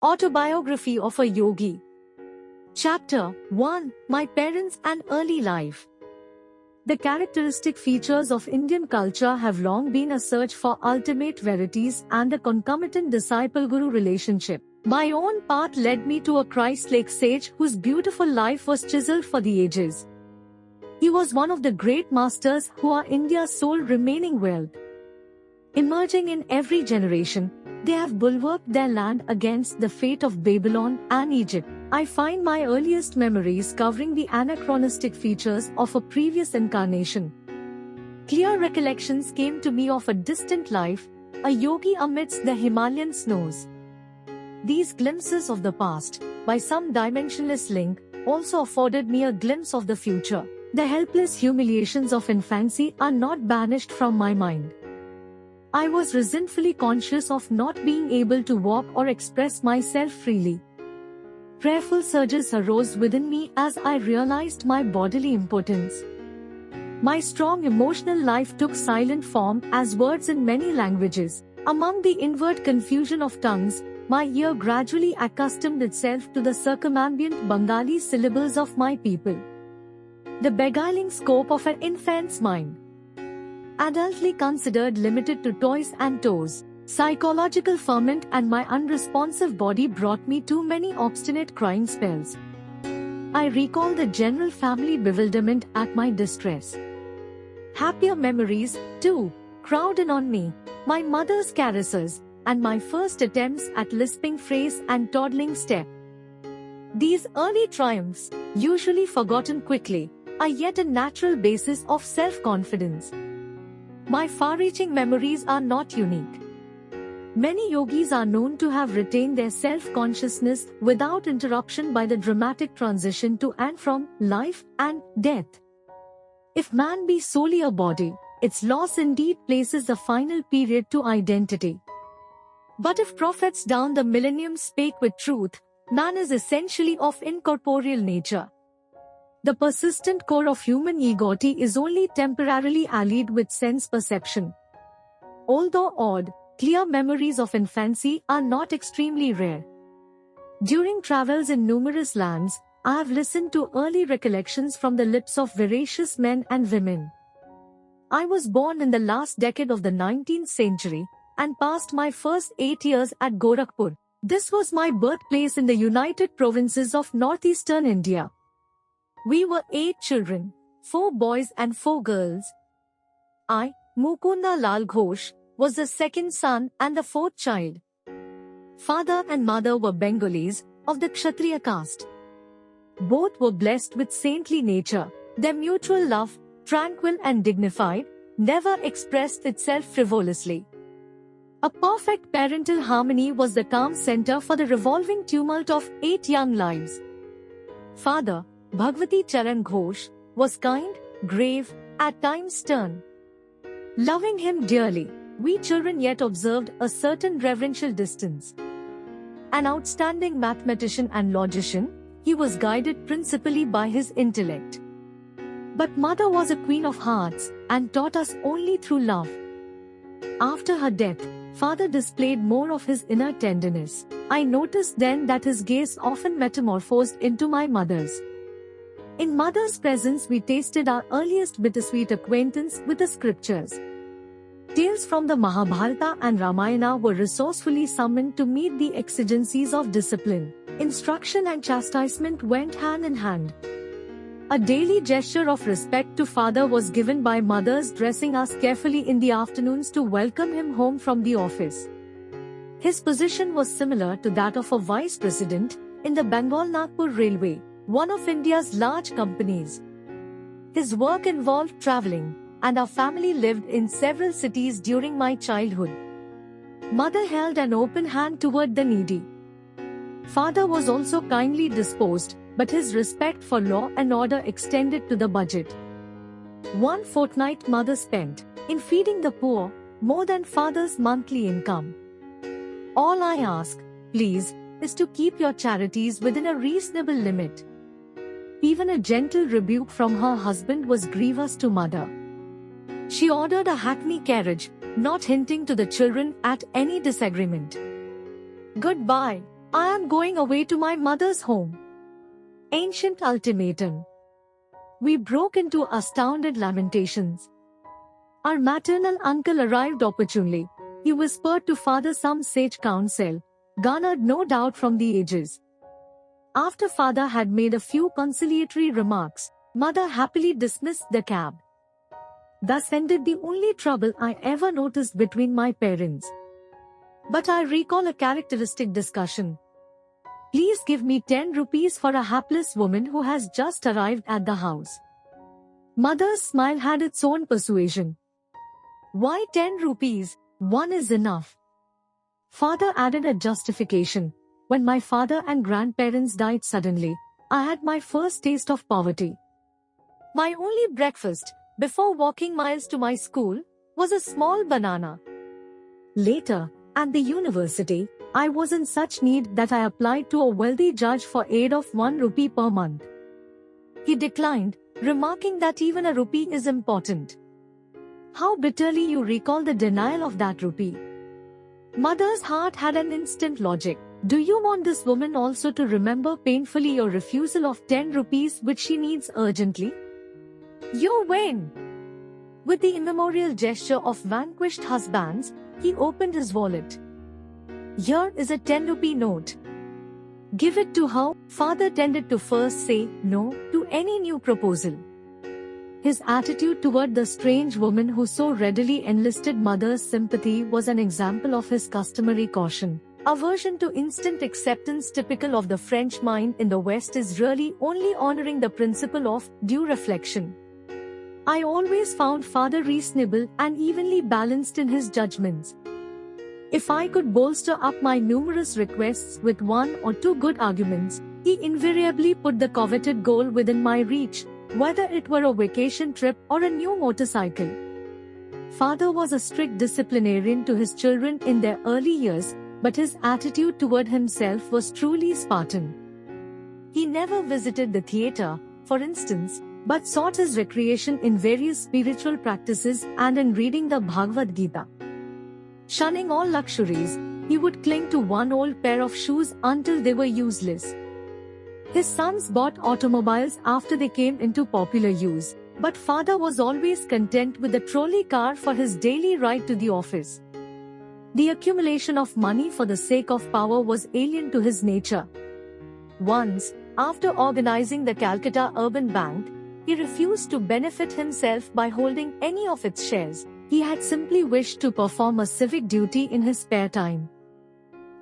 Autobiography of a Yogi. Chapter 1. My Parents and Early Life. The characteristic features of Indian culture have long been a search for ultimate verities and a concomitant disciple-guru relationship. My own path led me to a Christ-like sage whose beautiful life was chiseled for the ages. He was one of the great masters who are India's sole remaining wealth. Emerging in every generation, they have bulwarked their land against the fate of Babylon and Egypt. I find my earliest memories covering the anachronistic features of a previous incarnation. Clear recollections came to me of a distant life, a yogi amidst the Himalayan snows. These glimpses of the past, by some dimensionless link, also afforded me a glimpse of the future. The helpless humiliations of infancy are not banished from my mind. I was resentfully conscious of not being able to walk or express myself freely. Prayerful surges arose within me as I realized my bodily impotence. My strong emotional life took silent form as words in many languages. Among the inward confusion of tongues, my ear gradually accustomed itself to the circumambient Bengali syllables of my people. The beguiling scope of an infant's mind, adultly considered limited to toys and toes, psychological ferment and my unresponsive body brought me too many obstinate crying spells. I recall the general family bewilderment at my distress. Happier memories, too, crowd in on me, my mother's caresses, and my first attempts at lisping phrase and toddling step. These early triumphs, usually forgotten quickly, are yet a natural basis of self-confidence. My far-reaching memories are not unique. Many yogis are known to have retained their self-consciousness without interruption by the dramatic transition to and from life and death. If man be solely a body, its loss indeed places a final period to identity. But if prophets down the millennium spake with truth, man is essentially of incorporeal nature. The persistent core of human egoity is only temporarily allied with sense perception. Although odd, clear memories of infancy are not extremely rare. During travels in numerous lands, I have listened to early recollections from the lips of veracious men and women. I was born in the last decade of the 19th century and passed my first 8 years at Gorakhpur. This was my birthplace in the United Provinces of northeastern India. We were 8 children, 4 boys and 4 girls. I, Mukunda Lal Ghosh, was the second son and the 4th child. Father and mother were Bengalis, of the Kshatriya caste. Both were blessed with saintly nature. Their mutual love, tranquil and dignified, never expressed itself frivolously. A perfect parental harmony was the calm center for the revolving tumult of 8 young lives. Father, Bhagwati Charan Ghosh, was kind, grave, at times stern. Loving him dearly, we children yet observed a certain reverential distance. An outstanding mathematician and logician, he was guided principally by his intellect. But mother was a queen of hearts and taught us only through love. After her death, father displayed more of his inner tenderness. I noticed then that his gaze often metamorphosed into my mother's. In mother's presence we tasted our earliest bittersweet acquaintance with the scriptures. Tales from the Mahabharata and Ramayana were resourcefully summoned to meet the exigencies of discipline. Instruction and chastisement went hand in hand. A daily gesture of respect to father was given by mothers dressing us carefully in the afternoons to welcome him home from the office. His position was similar to that of a vice president in the Bengal-Nagpur Railway, one of India's large companies. His work involved traveling, and our family lived in several cities during my childhood. Mother held an open hand toward the needy. Father was also kindly disposed, but his respect for law and order extended to the budget. One fortnight mother spent in feeding the poor, more than father's monthly income. All I ask, please, is to keep your charities within a reasonable limit. Even a gentle rebuke from her husband was grievous to mother. She ordered a hackney carriage, not hinting to the children at any disagreement. Goodbye, I am going away to my mother's home. Ancient ultimatum. We broke into astounded lamentations. Our maternal uncle arrived opportunely. He whispered to father some sage counsel, garnered no doubt from the ages. After father had made a few conciliatory remarks, mother happily dismissed the cab. Thus ended the only trouble I ever noticed between my parents. But I recall a characteristic discussion. Please give me 10 rupees for a hapless woman who has just arrived at the house. Mother's smile had its own persuasion. Why 10 rupees? One is enough. Father added a justification. When my father and grandparents died suddenly, I had my first taste of poverty. My only breakfast, before walking miles to my school, was a small banana. Later, at the university, I was in such need that I applied to a wealthy judge for aid of 1 rupee per month. He declined, remarking that even a rupee is important. How bitterly you recall the denial of that rupee. Mother's heart had an instant logic. Do you want this woman also to remember painfully your refusal of 10 rupees which she needs urgently? You win! With the immemorial gesture of vanquished husbands, he opened his wallet. Here is a 10 rupee note. Give it to her. Father tended to first say no to any new proposal. His attitude toward the strange woman who so readily enlisted mother's sympathy was an example of his customary caution. Aversion to instant acceptance typical of the French mind in the West is really only honoring the principle of due reflection. I always found father reasonable and evenly balanced in his judgments. If I could bolster up my numerous requests with 1 or 2 good arguments, he invariably put the coveted goal within my reach, whether it were a vacation trip or a new motorcycle. Father was a strict disciplinarian to his children in their early years, but his attitude toward himself was truly Spartan. He never visited the theater, for instance, but sought his recreation in various spiritual practices and in reading the Bhagavad Gita. Shunning all luxuries, he would cling to one old pair of shoes until they were useless. His sons bought automobiles after they came into popular use, but father was always content with the trolley car for his daily ride to the office. The accumulation of money for the sake of power was alien to his nature. Once, after organizing the Calcutta Urban Bank, he refused to benefit himself by holding any of its shares. He had simply wished to perform a civic duty in his spare time.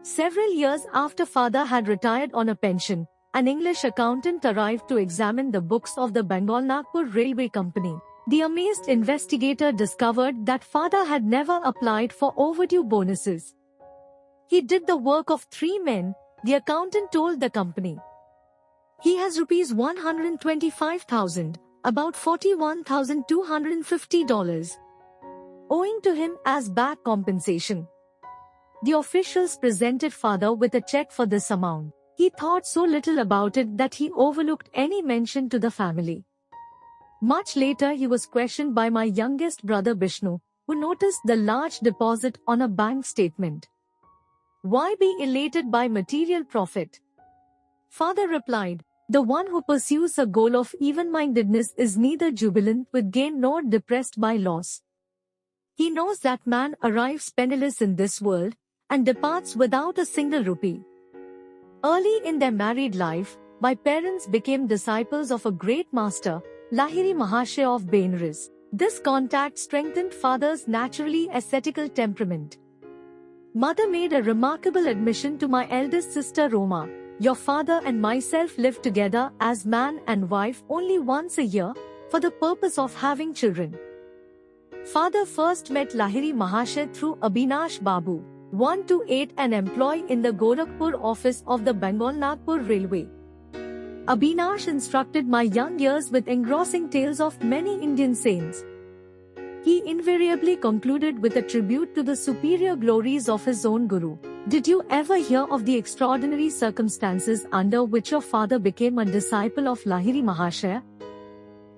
Several years after father had retired on a pension, an English accountant arrived to examine the books of the Bengal-Nagpur Railway Company. The amazed investigator discovered that father had never applied for overdue bonuses. He did the work of 3 men, the accountant told the company. He has rupees 125,000, about $41,250, owing to him as back compensation. The officials presented father with a check for this amount. He thought so little about it that he overlooked any mention to the family. Much later he was questioned by my youngest brother Bishnu, who noticed the large deposit on a bank statement. Why be elated by material profit? Father replied, the one who pursues a goal of even-mindedness is neither jubilant with gain nor depressed by loss. He knows that man arrives penniless in this world and departs without a single rupee. Early in their married life, my parents became disciples of a great master, Lahiri Mahashaya of Benares. This contact strengthened father's naturally ascetical temperament. Mother made a remarkable admission to my eldest sister Roma. Your father and myself lived together as man and wife only once a year, for the purpose of having children. Father first met Lahiri Mahashaya through Abhinash Babu, 128, an employee in the Gorakhpur office of the Bengal-Nagpur Railway. Abhinash instructed my young years with engrossing tales of many Indian saints. He invariably concluded with a tribute to the superior glories of his own guru. Did you ever hear of the extraordinary circumstances under which your father became a disciple of Lahiri Mahashaya?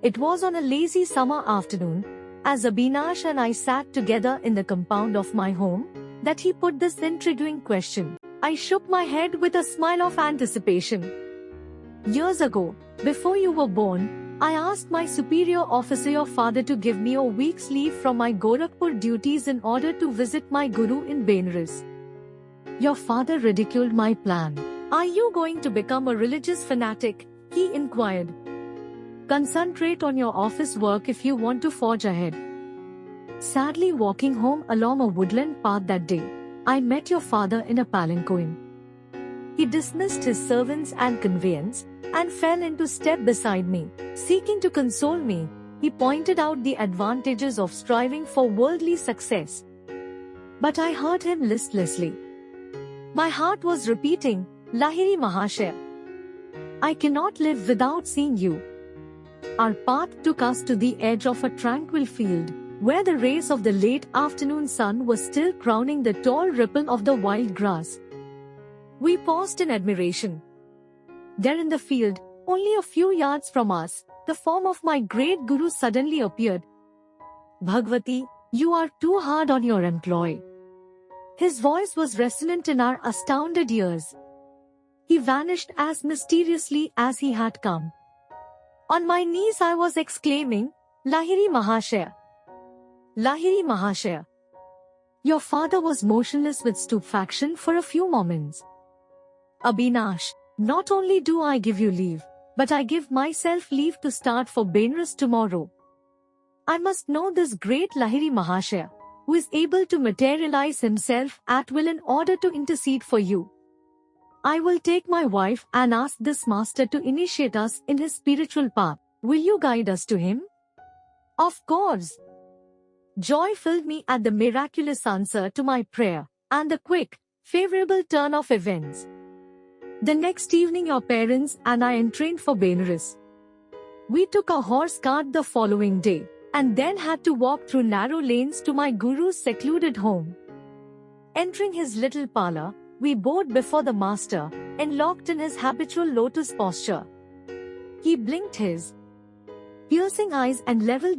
It was on a lazy summer afternoon, as Abhinash and I sat together in the compound of my home, that he put this intriguing question. I shook my head with a smile of anticipation. Years ago, before you were born, I asked my superior officer, your father, to give me a week's leave from my Gorakhpur duties in order to visit my guru in Benares. Your father ridiculed my plan. Are you going to become a religious fanatic? He inquired. Concentrate on your office work if you want to forge ahead. Sadly, walking home along a woodland path that day, I met your father in a palanquin. He dismissed his servants and conveyance, and fell into step beside me, seeking to console me. He pointed out the advantages of striving for worldly success. But I heard him listlessly. My heart was repeating, Lahiri Mahashaya, I cannot live without seeing you. Our path took us to the edge of a tranquil field, where the rays of the late afternoon sun were still crowning the tall ripple of the wild grass. We paused in admiration. There in the field, only a few yards from us, the form of my great guru suddenly appeared. Bhagwati, you are too hard on your employee. His voice was resonant in our astounded ears. He vanished as mysteriously as he had come. On my knees I was exclaiming, Lahiri Mahashaya. Lahiri Mahashaya. Your father was motionless with stupefaction for a few moments. Abhinash, not only do I give you leave, but I give myself leave to start for Benares tomorrow. I must know this great Lahiri Mahashaya, who is able to materialize himself at will in order to intercede for you. I will take my wife and ask this master to initiate us in his spiritual path. Will you guide us to him? Of course. Joy filled me at the miraculous answer to my prayer, and the quick, favorable turn of events. The next evening your parents and I entrained for Benares. We took a horse cart the following day, and then had to walk through narrow lanes to my guru's secluded home. Entering his little parlor, we bowed before the master, enlocked in his habitual lotus posture. He blinked his piercing eyes and leveled